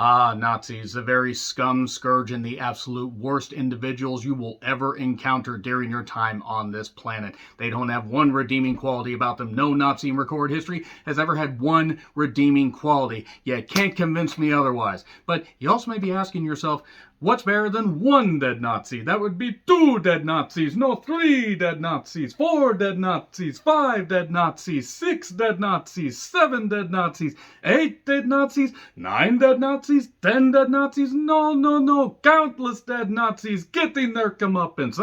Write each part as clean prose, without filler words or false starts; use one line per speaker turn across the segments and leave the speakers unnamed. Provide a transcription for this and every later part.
Ah, Nazis, the very scum, scourge, and the absolute worst individuals you will ever encounter during your time on this planet. They don't have one redeeming quality about them. No Nazi in recorded history has ever had one redeeming quality. You can't convince me otherwise. But you also may be asking yourself, what's better than one dead Nazi? That would be 2 dead Nazis, no 3 dead Nazis, 4 dead Nazis, 5 dead Nazis, 6 dead Nazis, 7 dead Nazis, 8 dead Nazis, 9 dead Nazis, 10 dead Nazis, no, countless dead Nazis getting their comeuppance.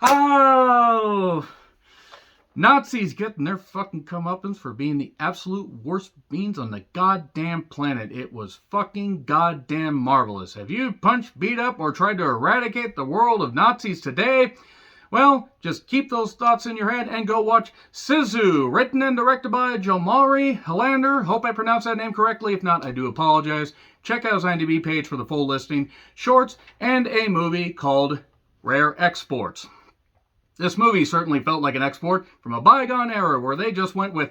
Oh! Nazis getting their fucking comeuppance for being the absolute worst beings on the goddamn planet. It was fucking goddamn marvelous. Have you punched, beat up, or tried to eradicate the world of Nazis today? Well, just keep those thoughts in your head and go watch Sisu, written and directed by Jomari Helander. Hope I pronounced that name correctly. If not, I do apologize. Check out his IMDb page for the full listing, shorts, and a movie called Rare Exports. This movie certainly felt like an export from a bygone era where they just went with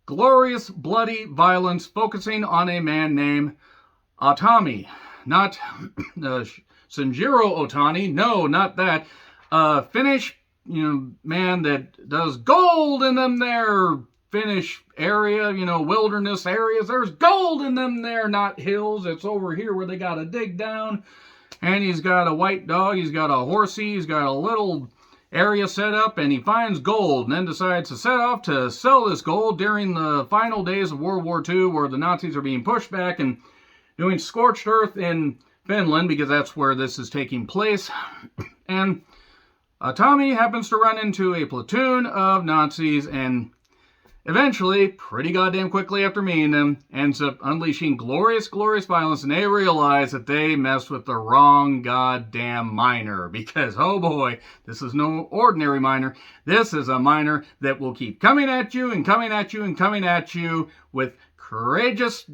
glorious, bloody violence focusing on a man named Aatami. Not Shinjiro Otani. No, not that. Finnish, man that does gold in them there Finnish area, wilderness areas. There's gold in them there, not hills. It's over here where they got to dig down. And he's got a white dog. He's got a horsey. He's got a little area set up, and he finds gold and then decides to set off to sell this gold during the final days of World War II, where the Nazis are being pushed back and doing scorched earth in Finland, because that's where this is taking place. And Tommy happens to run into a platoon of Nazis, and eventually, pretty goddamn quickly after meeting them, ends up unleashing glorious, glorious violence, and they realize that they messed with the wrong goddamn miner. Because, oh boy, this is no ordinary miner. This is a miner that will keep coming at you and coming at you and coming at you with courageous,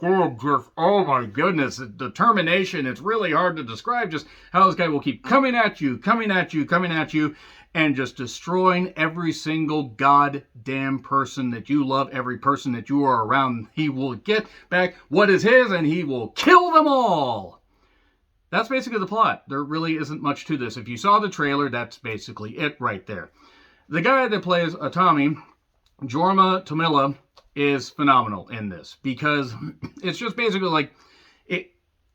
oh my goodness, determination. It's really hard to describe just how this guy will keep coming at you, and just destroying every single goddamn person that you love, every person that you are around. He will get back what is his, and he will kill them all. That's basically the plot. There really isn't much to this. If you saw the trailer, that's basically it right there. The guy that plays Aatami, Jorma Tommila, is phenomenal in this, because it's just basically like,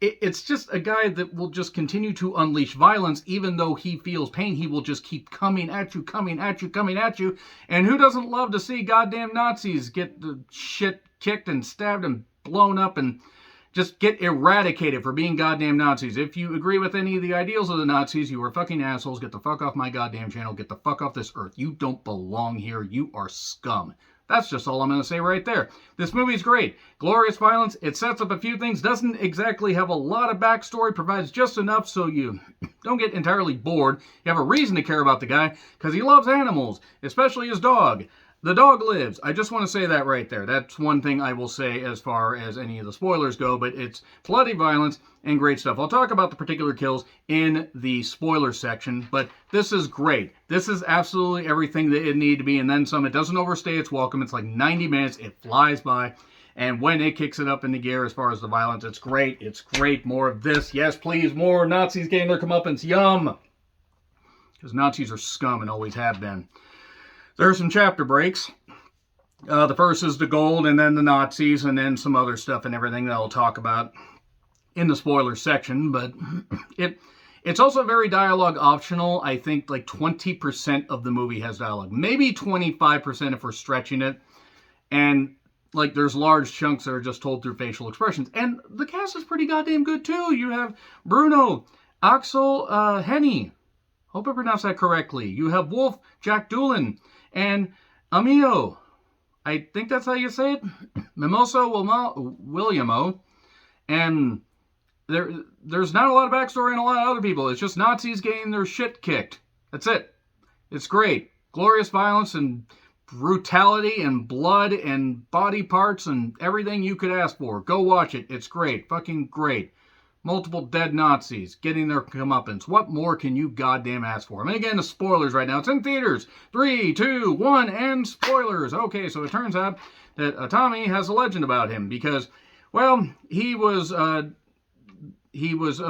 it's just a guy that will just continue to unleash violence. Even though he feels pain, he will just keep coming at you. And who doesn't love to see goddamn Nazis get the shit kicked and stabbed and blown up and just get eradicated for being goddamn Nazis? If you agree with any of the ideals of the Nazis, you are fucking assholes. Get the fuck off my goddamn channel. Get the fuck off this earth. You don't belong here. You are scum. That's just all I'm going to say right there. This movie's great. Glorious violence. It sets up a few things. Doesn't exactly have a lot of backstory. Provides just enough so you don't get entirely bored. You have a reason to care about the guy because he loves animals, especially his dog. The dog lives. I just want to say that right there. That's one thing I will say as far as any of the spoilers go, but it's bloody violence and great stuff. I'll talk about the particular kills in the spoiler section, but this is great. This is absolutely everything that it needed to be, and then some. It doesn't overstay its welcome. It's like 90 minutes. It flies by, and when it kicks it up into gear as far as the violence, it's great. It's great. More of this. Yes, please. More Nazis getting their comeuppance. Yum. Because Nazis are scum and always have been. There are some chapter breaks. The first is the gold, and then the Nazis, and then some other stuff and everything that I'll talk about in the spoiler section. But it's also very dialogue optional. I think like 20% of the movie has dialogue. Maybe 25% if we're stretching it. And like there's large chunks that are just told through facial expressions. And the cast is pretty goddamn good too. You have Bruno, Axel Henny. Hope I pronounced that correctly. You have Wolf, Jack Doolan, and Amio. I think that's how you say it. Mimosa Williamo. And there's not a lot of backstory and a lot of other people. It's just Nazis getting their shit kicked. That's it. It's great. Glorious violence and brutality and blood and body parts and everything you could ask for. Go watch it. It's great. Fucking great. multiple dead Nazis getting their comeuppance. What more can you goddamn ask for? I mean, again, the spoilers right now. It's in theaters. 3, 2, 1, and spoilers. Okay, so it turns out that Aatami has a legend about him because, well, he was a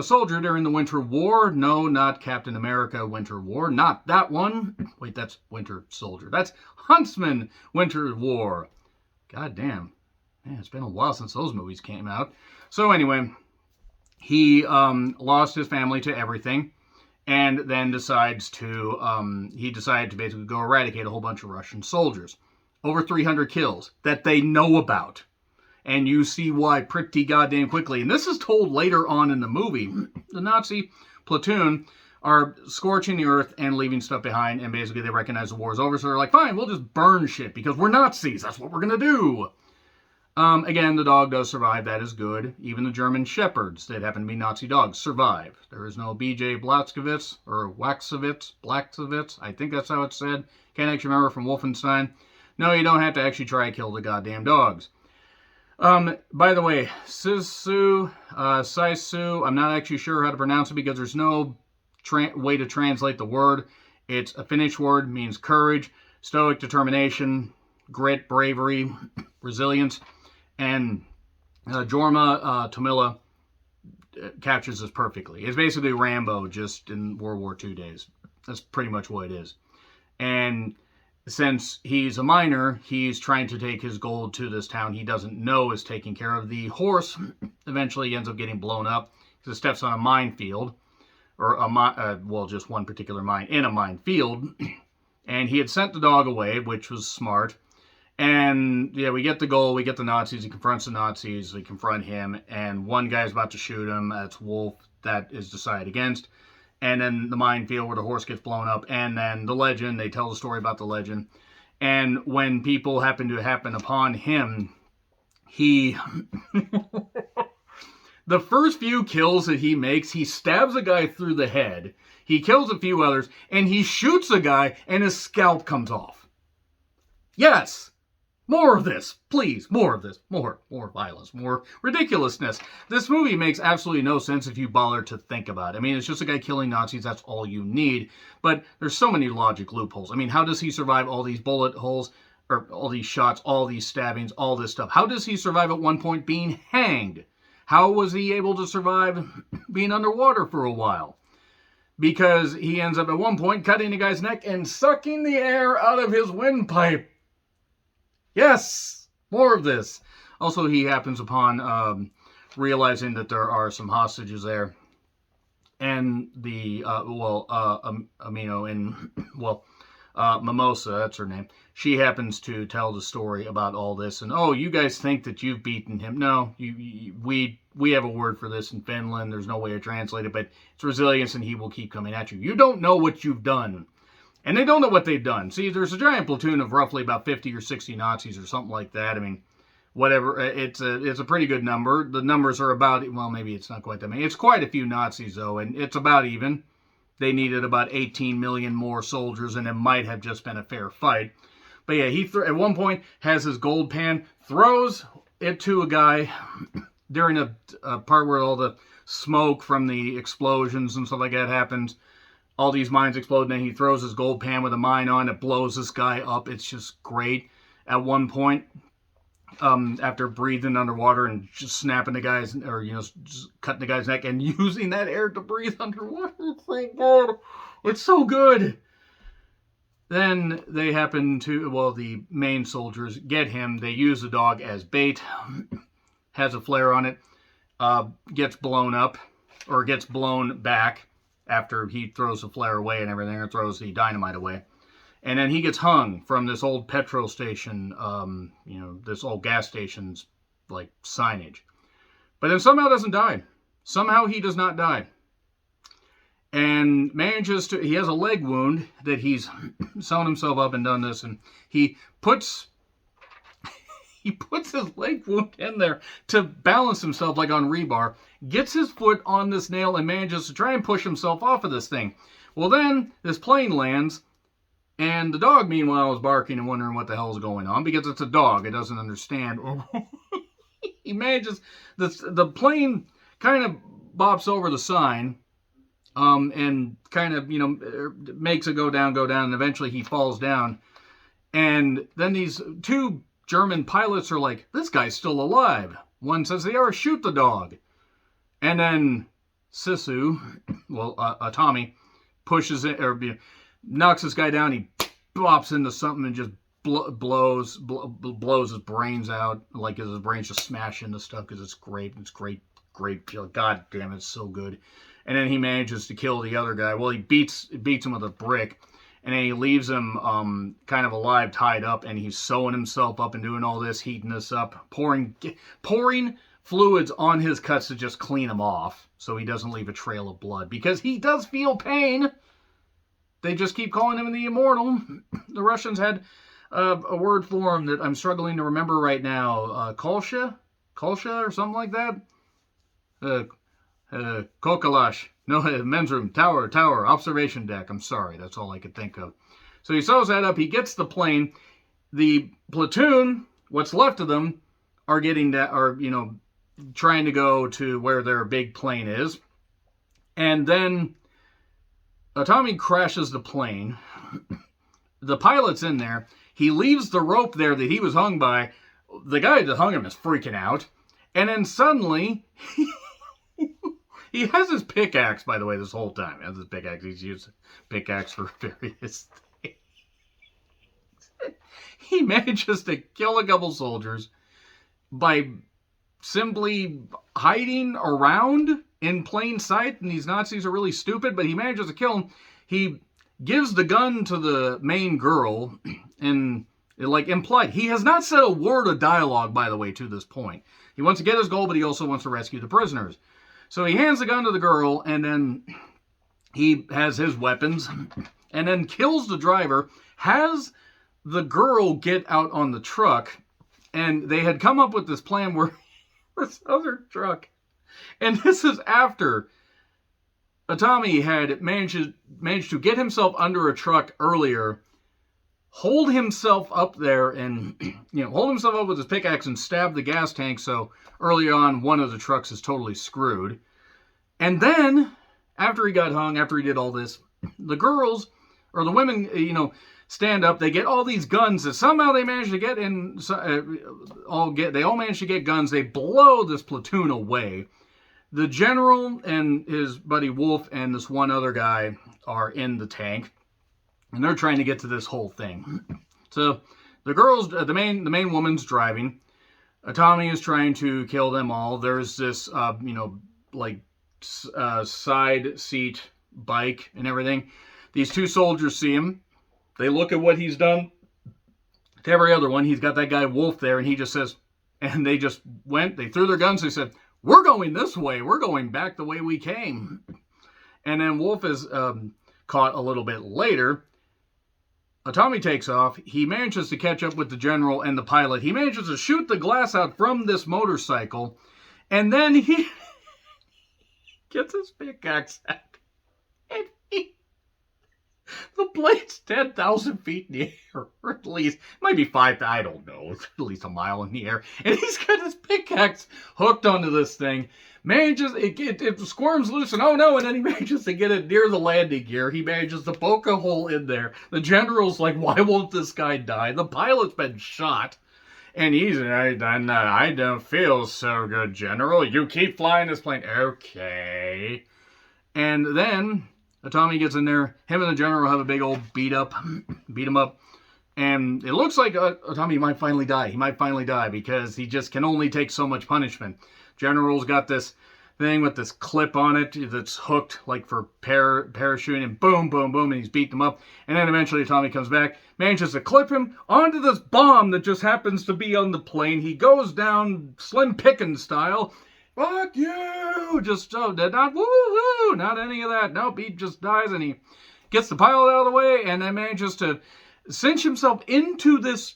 soldier during the Winter War. No, not Captain America Winter War. Not that one. Wait, that's Winter Soldier. That's Huntsman Winter War. God damn. Man, it's been a while since those movies came out. So anyway, he lost his family to everything, and then decided to basically go eradicate a whole bunch of Russian soldiers. Over 300 kills that they know about. And you see why pretty goddamn quickly. And this is told later on in the movie. The Nazi platoon are scorching the earth and leaving stuff behind, and basically they recognize the war is over, so they're like, fine, we'll just burn shit because we're Nazis. That's what we're going to do. Again, the dog does survive. That is good. Even the German shepherds that happen to be Nazi dogs survive. There is no B.J. Blazkowicz or Blaxowitz. I think that's how it's said. Can't actually remember from Wolfenstein. No, you don't have to actually try to kill the goddamn dogs. By the way, Sisu, I'm not actually sure how to pronounce it because there's no way to translate the word. It's a Finnish word, means courage, stoic determination, grit, bravery, resilience. And Jorma Tomila captures this perfectly. It's basically Rambo just in World War II days. That's pretty much what it is. And since he's a minor, he's trying to take his gold to this town he doesn't know is taking care of. The horse eventually ends up getting blown up because it steps on a minefield. Or, just one particular mine in a minefield. And he had sent the dog away, which was smart. And, yeah, we get the goal. We get the Nazis. He confronts the Nazis. They confront him. And one guy's about to shoot him. That's Wolf. That is decided against. And then the minefield where the horse gets blown up. And then the legend. They tell the story about the legend. And when people happen upon him, he... The first few kills that he makes, he stabs a guy through the head. He kills a few others. And he shoots a guy and his scalp comes off. Yes! More of this, please. More of this. More violence. More ridiculousness. This movie makes absolutely no sense if you bother to think about it. I mean, it's just a guy killing Nazis. That's all you need. But there's so many logic loopholes. I mean, how does he survive all these bullet holes, or all these shots, all these stabbings, all this stuff? How does he survive at one point being hanged? How was he able to survive being underwater for a while? Because he ends up at one point cutting a guy's neck and sucking the air out of his windpipe. Yes! More of this. Also, he happens upon realizing that there are some hostages there. And the, Mimosa, that's her name. She happens to tell the story about all this. And, oh, you guys think that you've beaten him. No, we have a word for this in Finland. There's no way to translate it, but it's resilience and he will keep coming at you. You don't know what you've done. And they don't know what they've done. See, there's a giant platoon of roughly about 50 or 60 Nazis or something like that. I mean, whatever. It's a pretty good number. The numbers are about, well, maybe it's not quite that many. It's quite a few Nazis, though, and it's about even. They needed about 18 million more soldiers, and it might have just been a fair fight. But yeah, he at one point has his gold pan, throws it to a guy during a part where all the smoke from the explosions and stuff like that happens. All these mines explode, and then he throws his gold pan with a mine on. It blows this guy up. It's just great. At one point, after breathing underwater and just snapping the guy's, or, just cutting the guy's neck and using that air to breathe underwater. It's so good. It's so good. Then they happen to, the main soldiers get him. They use the dog as bait. Has a flare on it. Gets blown up, or gets blown back. After he throws the flare away and everything, or throws the dynamite away. And then he gets hung from this old petrol station, this old gas station's, signage. But then somehow doesn't die. Somehow he does not die. And manages to, he has a leg wound that he's sewn himself up and done this, and he puts his leg wound in there to balance himself like on rebar, gets his foot on this nail and manages to try and push himself off of this thing. Well, then this plane lands, and the dog, meanwhile, is barking and wondering what the hell is going on, because it's a dog. It doesn't understand. He manages, the plane kind of bops over the sign, and kind of, makes it go down, and eventually he falls down. And then these two German pilots are like, this guy's still alive. One says they ever shoot the dog. And then Sisu, Aatami, pushes it, or knocks this guy down. He bops into something and just blows his brains out, like his brains just smash into stuff, because it's great. It's great. God damn, it's so good. And then he manages to kill the other guy. Well, he beats him with a brick, and then he leaves him kind of alive, tied up, and he's sewing himself up and doing all this, heating this up, pouring fluids on his cuts to just clean them off so he doesn't leave a trail of blood, because he does feel pain. They just keep calling him the Immortal. The Russians had a word for him that I'm struggling to remember right now. Kolsha or something like that. Kokalash. No, men's room. Tower. Observation deck. I'm sorry. That's all I could think of. So he sews that up. He gets the plane. The platoon, what's left of them, are trying to go to where their big plane is. And then Aatami crashes the plane. The pilot's in there. He leaves the rope there that he was hung by. The guy that hung him is freaking out. And then suddenly, he has his pickaxe, by the way, this whole time. He has his pickaxe. He's used pickaxe for various things. He manages to kill a couple soldiers by simply hiding around in plain sight. And these Nazis are really stupid, but he manages to kill them. He gives the gun to the main girl, and implied. He has not said a word of dialogue, by the way, to this point. He wants to get his goal, but he also wants to rescue the prisoners. So he hands the gun to the girl, and then he has his weapons, and then kills the driver, has the girl get out on the truck, and they had come up with this plan where this other truck, and this is after Aatami had managed to get himself under a truck earlier, hold himself up there, and hold himself up with his pickaxe and stab the gas tank. So early on, one of the trucks is totally screwed. And then, after he got hung, after he did all this, the girls or the women, stand up. They get all these guns that somehow they manage to get in. They all manage to get guns. They blow this platoon away. The general and his buddy Wolf and this one other guy are in the tank, and they're trying to get to this whole thing. So the girls, the main woman's driving. Aatami is trying to kill them all. There's this, side seat bike and everything. These two soldiers see him. They look at what he's done to every other one. He's got that guy Wolf there, and he just says, and they just went. They threw their guns. They said, "We're going this way. We're going back the way we came." And then Wolf is caught a little bit later. Aatami takes off. He manages to catch up with the general and the pilot. He manages to shoot the glass out from this motorcycle. And then he gets his pickaxe out. And the blade's 10,000 feet in the air. Or at least, might be 5, I don't know. It's at least a mile in the air. And he's got his pickaxe hooked onto this thing. It squirms loose, and oh no, and then he manages to get it near the landing gear. He manages to poke a hole in there. The general's like, why won't this guy die? The pilot's been shot. And he's, I don't feel so good, General. You keep flying this plane. Okay. And then Aatami gets in there. Him and the general have a big old beat him up. And it looks like Aatami might finally die. He might finally die because he just can only take so much punishment. General's got this thing with this clip on it that's hooked like for parachuting, and boom, boom, boom, and he's beat them up. And then eventually Aatami comes back, manages to clip him onto this bomb that just happens to be on the plane. He goes down Slim Pickens style. Fuck you! Just not woo-hoo, not any of that. Nope, he just dies, and he gets the pilot out of the way, and then manages to cinch himself into this.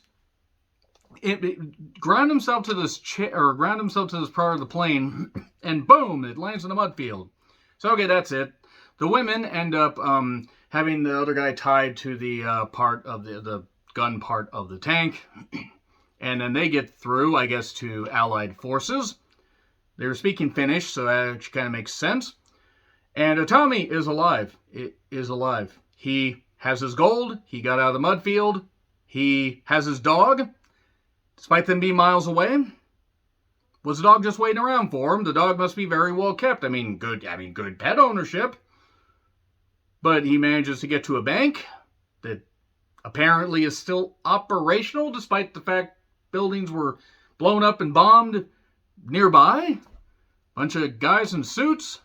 Ground himself to this part of the plane, and boom, it lands in a mud field. So okay, that's it. The women end up having the other guy tied to the part of the gun part of the tank, and then they get through, I guess, to Allied forces. They were speaking Finnish, so that actually kind of makes sense. And Aatami is alive. It is alive. He has his gold. He got out of the mud field. He has his dog. Despite them being miles away, was the dog just waiting around for him? The dog must be very well kept. Good pet ownership. But he manages to get to a bank that apparently is still operational, despite the fact buildings were blown up and bombed nearby. Bunch of guys in suits.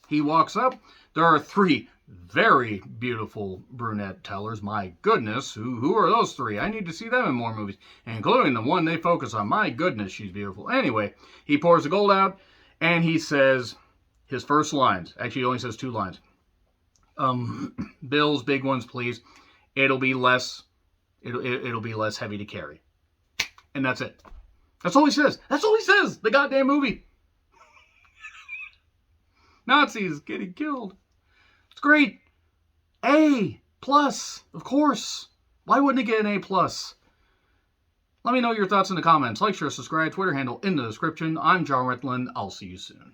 He walks up. There are 3 very beautiful brunette tellers. My goodness, who are those 3? I need to see them in more movies, including the one they focus on. My goodness, she's beautiful. Anyway, he pours the gold out, and he says his first lines. Actually, he only says 2 lines. Bills, big ones, please. It'll be less heavy to carry. And that's it. That's all he says. That's all he says. The goddamn movie. Nazis getting killed. It's great. A+, of course. Why wouldn't it get an A+? Let me know your thoughts in the comments. Like, share, subscribe, Twitter handle in the description. I'm John Ritland. I'll see you soon.